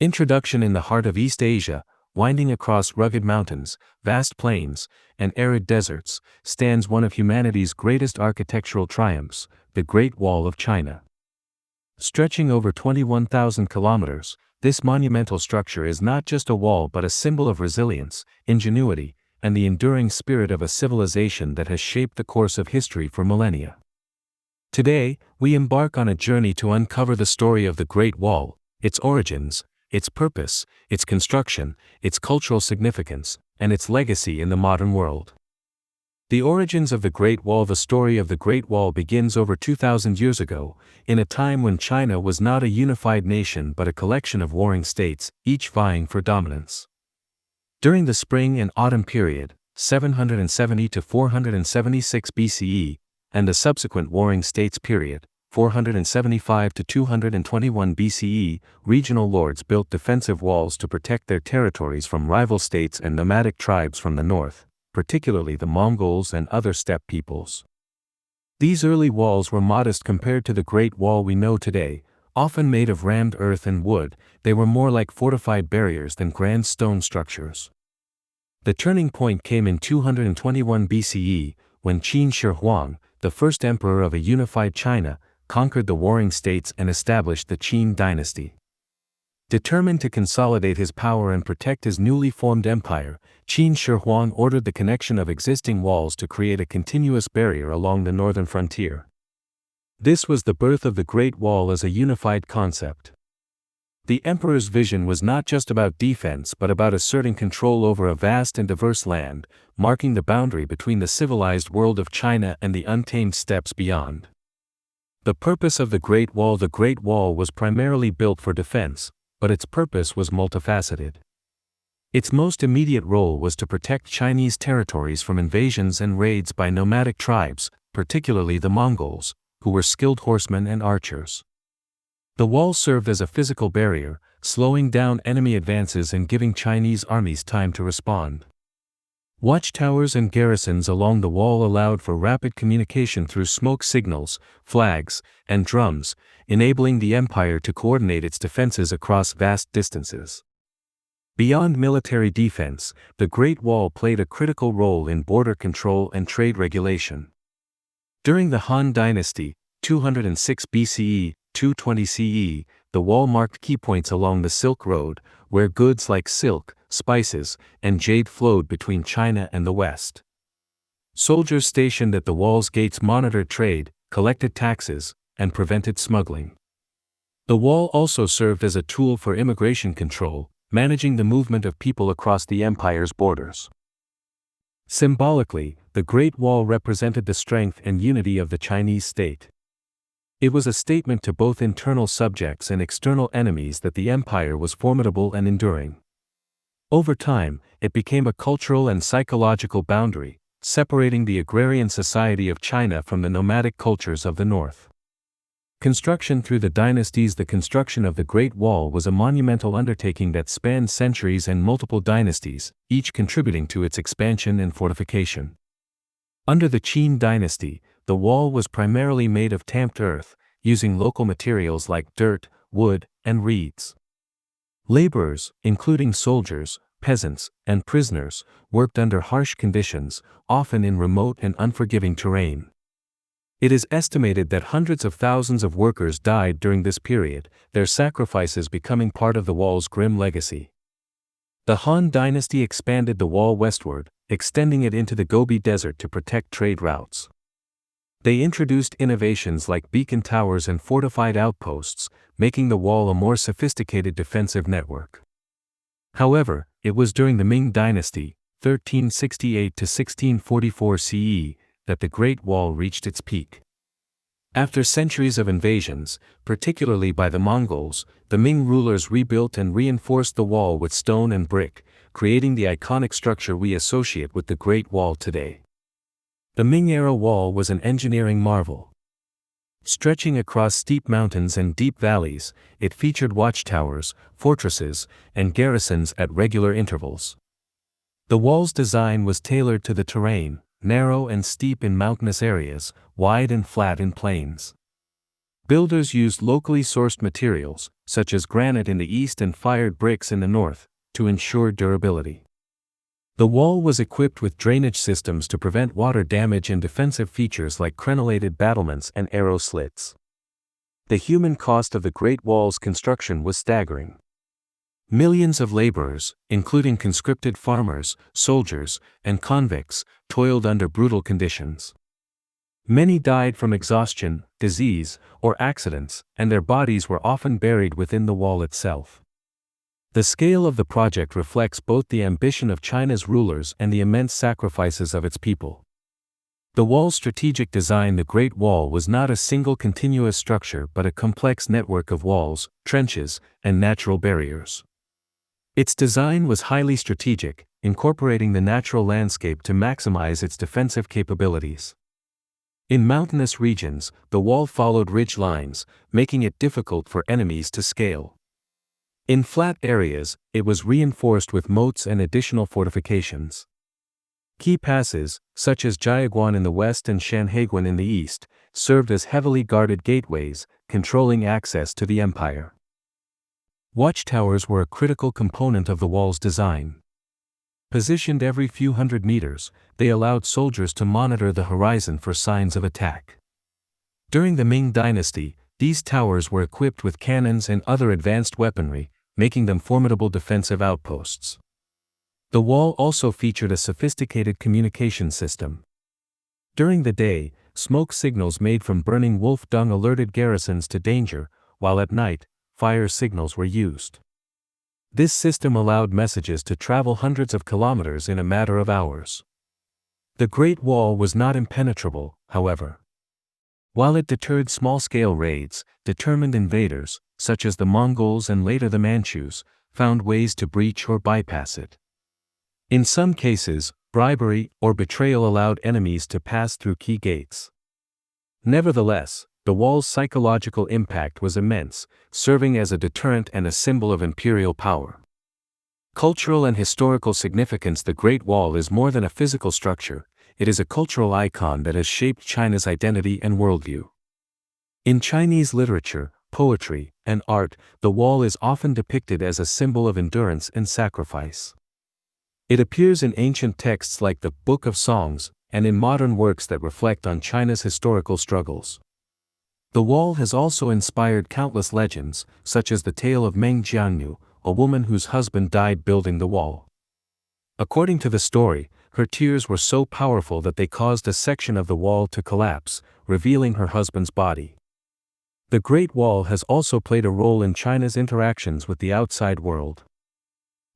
Introduction. In the heart of East Asia, winding across rugged mountains, vast plains, and arid deserts, stands one of humanity's greatest architectural triumphs, the Great Wall of China. Stretching over 21,000 kilometers, this monumental structure is not just a wall but a symbol of resilience, ingenuity, and the enduring spirit of a civilization that has shaped the course of history for millennia. Today, we embark on a journey to uncover the story of the Great Wall, its origins, its purpose, its construction, its cultural significance, and its legacy in the modern world. The origins of the Great Wall. The story of the Great Wall begins over 2,000 years ago, in a time when China was not a unified nation but a collection of warring states, each vying for dominance. During the spring and autumn period, 770 to 476 BCE, and the subsequent warring states period, 475 to 221 BCE, regional lords built defensive walls to protect their territories from rival states and nomadic tribes from the north, particularly the Mongols and other steppe peoples. These early walls were modest compared to the Great Wall we know today, often made of rammed earth and wood. They were more like fortified barriers than grand stone structures. The turning point came in 221 BCE, when Qin Shi Huang, the first emperor of a unified China, conquered the warring states and established the Qin dynasty. Determined to consolidate his power and protect his newly formed empire, Qin Shi Huang ordered the connection of existing walls to create a continuous barrier along the northern frontier. This was the birth of the Great Wall as a unified concept. The emperor's vision was not just about defense but about asserting control over a vast and diverse land, marking the boundary between the civilized world of China and the untamed steppes beyond. The purpose of the Great Wall. The Great Wall was primarily built for defense, but its purpose was multifaceted. Its most immediate role was to protect Chinese territories from invasions and raids by nomadic tribes, particularly the Mongols, who were skilled horsemen and archers. The wall served as a physical barrier, slowing down enemy advances and giving Chinese armies time to respond. Watchtowers and garrisons along the wall allowed for rapid communication through smoke signals, flags, and drums, enabling the empire to coordinate its defenses across vast distances. Beyond military defense, the Great Wall played a critical role in border control and trade regulation. During the Han Dynasty, 206 BCE, 220 CE, the wall marked key points along the Silk Road, where goods like silk, spices, and jade flowed between China and the West. Soldiers stationed at the wall's gates monitored trade, collected taxes, and prevented smuggling. The wall also served as a tool for immigration control, managing the movement of people across the empire's borders. Symbolically, the Great Wall represented the strength and unity of the Chinese state. It was a statement to both internal subjects and external enemies that the empire was formidable and enduring. Over time, it became a cultural and psychological boundary, separating the agrarian society of China from the nomadic cultures of the north. Construction through the dynasties. The construction of the Great Wall was a monumental undertaking that spanned centuries and multiple dynasties, each contributing to its expansion and fortification. Under the Qin dynasty, the wall was primarily made of tamped earth, using local materials like dirt, wood, and reeds. Laborers, including soldiers, peasants, and prisoners, worked under harsh conditions, often in remote and unforgiving terrain. It is estimated that hundreds of thousands of workers died during this period, their sacrifices becoming part of the wall's grim legacy. The Han Dynasty expanded the wall westward, extending it into the Gobi Desert to protect trade routes. They introduced innovations like beacon towers and fortified outposts, making the wall a more sophisticated defensive network. However, it was during the Ming Dynasty, 1368 to 1644 CE, that the Great Wall reached its peak. After centuries of invasions, particularly by the Mongols, the Ming rulers rebuilt and reinforced the wall with stone and brick, creating the iconic structure we associate with the Great Wall today. The Ming-era wall was an engineering marvel. Stretching across steep mountains and deep valleys, it featured watchtowers, fortresses, and garrisons at regular intervals. The wall's design was tailored to the terrain, narrow and steep in mountainous areas, wide and flat in plains. Builders used locally sourced materials, such as granite in the east and fired bricks in the north, to ensure durability. The wall was equipped with drainage systems to prevent water damage and defensive features like crenellated battlements and arrow slits. The human cost of the Great Wall's construction was staggering. Millions of laborers, including conscripted farmers, soldiers, and convicts, toiled under brutal conditions. Many died from exhaustion, disease, or accidents, and their bodies were often buried within the wall itself. The scale of the project reflects both the ambition of China's rulers and the immense sacrifices of its people. The wall's strategic design. The Great Wall was not a single continuous structure but a complex network of walls, trenches, and natural barriers. Its design was highly strategic, incorporating the natural landscape to maximize its defensive capabilities. In mountainous regions, the wall followed ridge lines, making it difficult for enemies to scale. In flat areas, it was reinforced with moats and additional fortifications. Key passes, such as Jiaguan in the west and Shanhaiguan in the east, served as heavily guarded gateways, controlling access to the empire. Watchtowers were a critical component of the wall's design. Positioned every few hundred meters, they allowed soldiers to monitor the horizon for signs of attack. During the Ming dynasty, these towers were equipped with cannons and other advanced weaponry, making them formidable defensive outposts. The wall also featured a sophisticated communication system. During the day, smoke signals made from burning wolf dung alerted garrisons to danger, while at night, fire signals were used. This system allowed messages to travel hundreds of kilometers in a matter of hours. The Great Wall was not impenetrable, however. While it deterred small-scale raids, determined invaders, such as the Mongols and later the Manchus, found ways to breach or bypass it. In some cases, bribery or betrayal allowed enemies to pass through key gates. Nevertheless, the wall's psychological impact was immense, serving as a deterrent and a symbol of imperial power. Cultural and historical significance. The Great Wall is more than a physical structure, it is a cultural icon that has shaped China's identity and worldview. In Chinese literature, poetry, and art, the wall is often depicted as a symbol of endurance and sacrifice. It appears in ancient texts like the Book of Songs, and in modern works that reflect on China's historical struggles. The wall has also inspired countless legends, such as the tale of Meng Jiangnu, a woman whose husband died building the wall. According to the story, her tears were so powerful that they caused a section of the wall to collapse, revealing her husband's body. The Great Wall has also played a role in China's interactions with the outside world.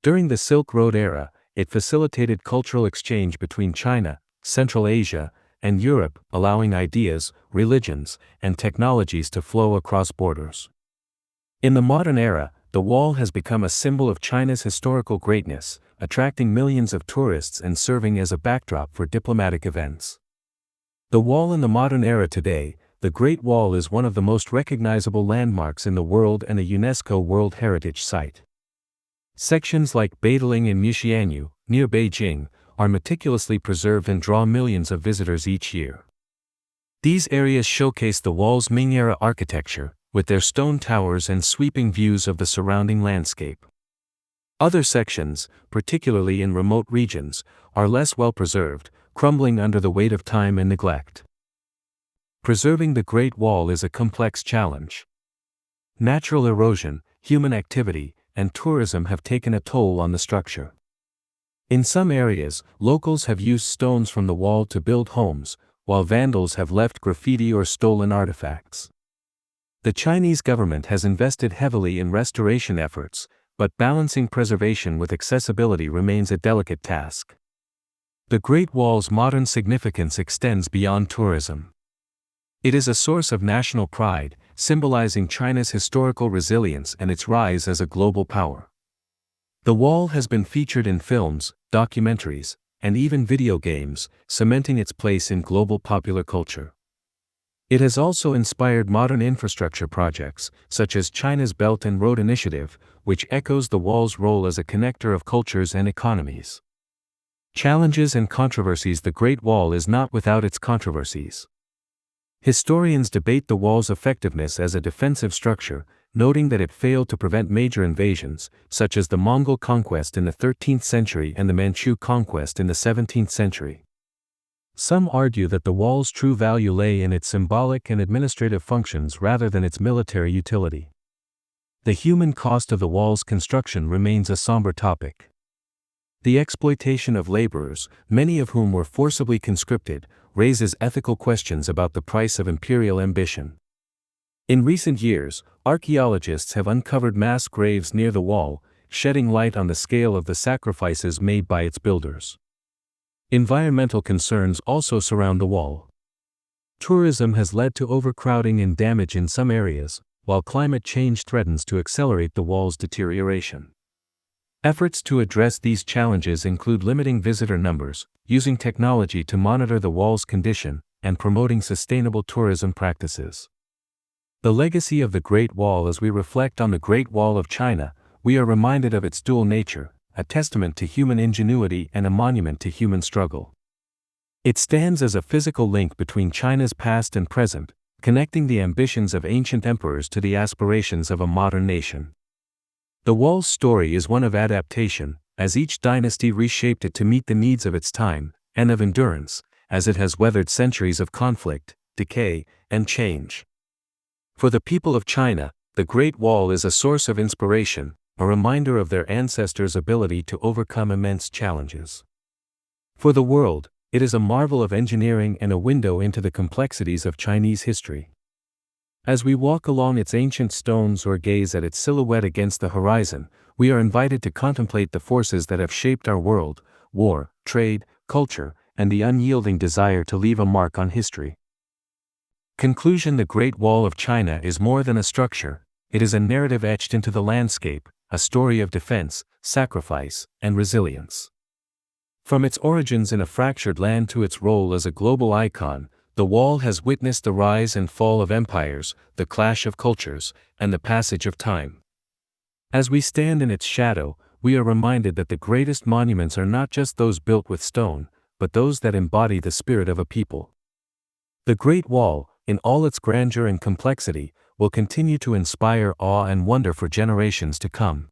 During the Silk Road era, it facilitated cultural exchange between China, Central Asia, and Europe, allowing ideas, religions, and technologies to flow across borders. In the modern era, the wall has become a symbol of China's historical greatness, attracting millions of tourists and serving as a backdrop for diplomatic events. The wall in the modern era today, the Great Wall is one of the most recognizable landmarks in the world and a UNESCO World Heritage Site. Sections like Beideling and Muxianyu, near Beijing, are meticulously preserved and draw millions of visitors each year. These areas showcase the wall's Ming-era architecture, with their stone towers and sweeping views of the surrounding landscape. Other sections, particularly in remote regions, are less well preserved, crumbling under the weight of time and neglect. Preserving the Great Wall is a complex challenge. Natural erosion, human activity, and tourism have taken a toll on the structure. In some areas, locals have used stones from the wall to build homes, while vandals have left graffiti or stolen artifacts. The Chinese government has invested heavily in restoration efforts, but balancing preservation with accessibility remains a delicate task. The Great Wall's modern significance extends beyond tourism. It is a source of national pride, symbolizing China's historical resilience and its rise as a global power. The wall has been featured in films, documentaries, and even video games, cementing its place in global popular culture. It has also inspired modern infrastructure projects, such as China's Belt and Road Initiative, which echoes the wall's role as a connector of cultures and economies. Challenges and controversies. The Great Wall is not without its controversies. Historians debate the wall's effectiveness as a defensive structure, noting that it failed to prevent major invasions, such as the Mongol conquest in the 13th century and the Manchu conquest in the 17th century. Some argue that the wall's true value lay in its symbolic and administrative functions rather than its military utility. The human cost of the wall's construction remains a somber topic. The exploitation of laborers, many of whom were forcibly conscripted, raises ethical questions about the price of imperial ambition. In recent years, archaeologists have uncovered mass graves near the wall, shedding light on the scale of the sacrifices made by its builders. Environmental concerns also surround the wall. Tourism has led to overcrowding and damage in some areas, while climate change threatens to accelerate the wall's deterioration. Efforts to address these challenges include limiting visitor numbers, using technology to monitor the wall's condition, and promoting sustainable tourism practices. The legacy of the Great Wall. As we reflect on the Great Wall of China, we are reminded of its dual nature, a testament to human ingenuity and a monument to human struggle. It stands as a physical link between China's past and present, connecting the ambitions of ancient emperors to the aspirations of a modern nation. The wall's story is one of adaptation, as each dynasty reshaped it to meet the needs of its time, and of endurance, as it has weathered centuries of conflict, decay, and change. For the people of China, the Great Wall is a source of inspiration, a reminder of their ancestors' ability to overcome immense challenges. For the world, it is a marvel of engineering and a window into the complexities of Chinese history. As we walk along its ancient stones or gaze at its silhouette against the horizon, we are invited to contemplate the forces that have shaped our world: war, trade, culture, and the unyielding desire to leave a mark on history. Conclusion: the Great Wall of China is more than a structure, it is a narrative etched into the landscape, a story of defense, sacrifice, and resilience. From its origins in a fractured land to its role as a global icon, the wall has witnessed the rise and fall of empires, the clash of cultures, and the passage of time. As we stand in its shadow, we are reminded that the greatest monuments are not just those built with stone, but those that embody the spirit of a people. The Great Wall, in all its grandeur and complexity, will continue to inspire awe and wonder for generations to come.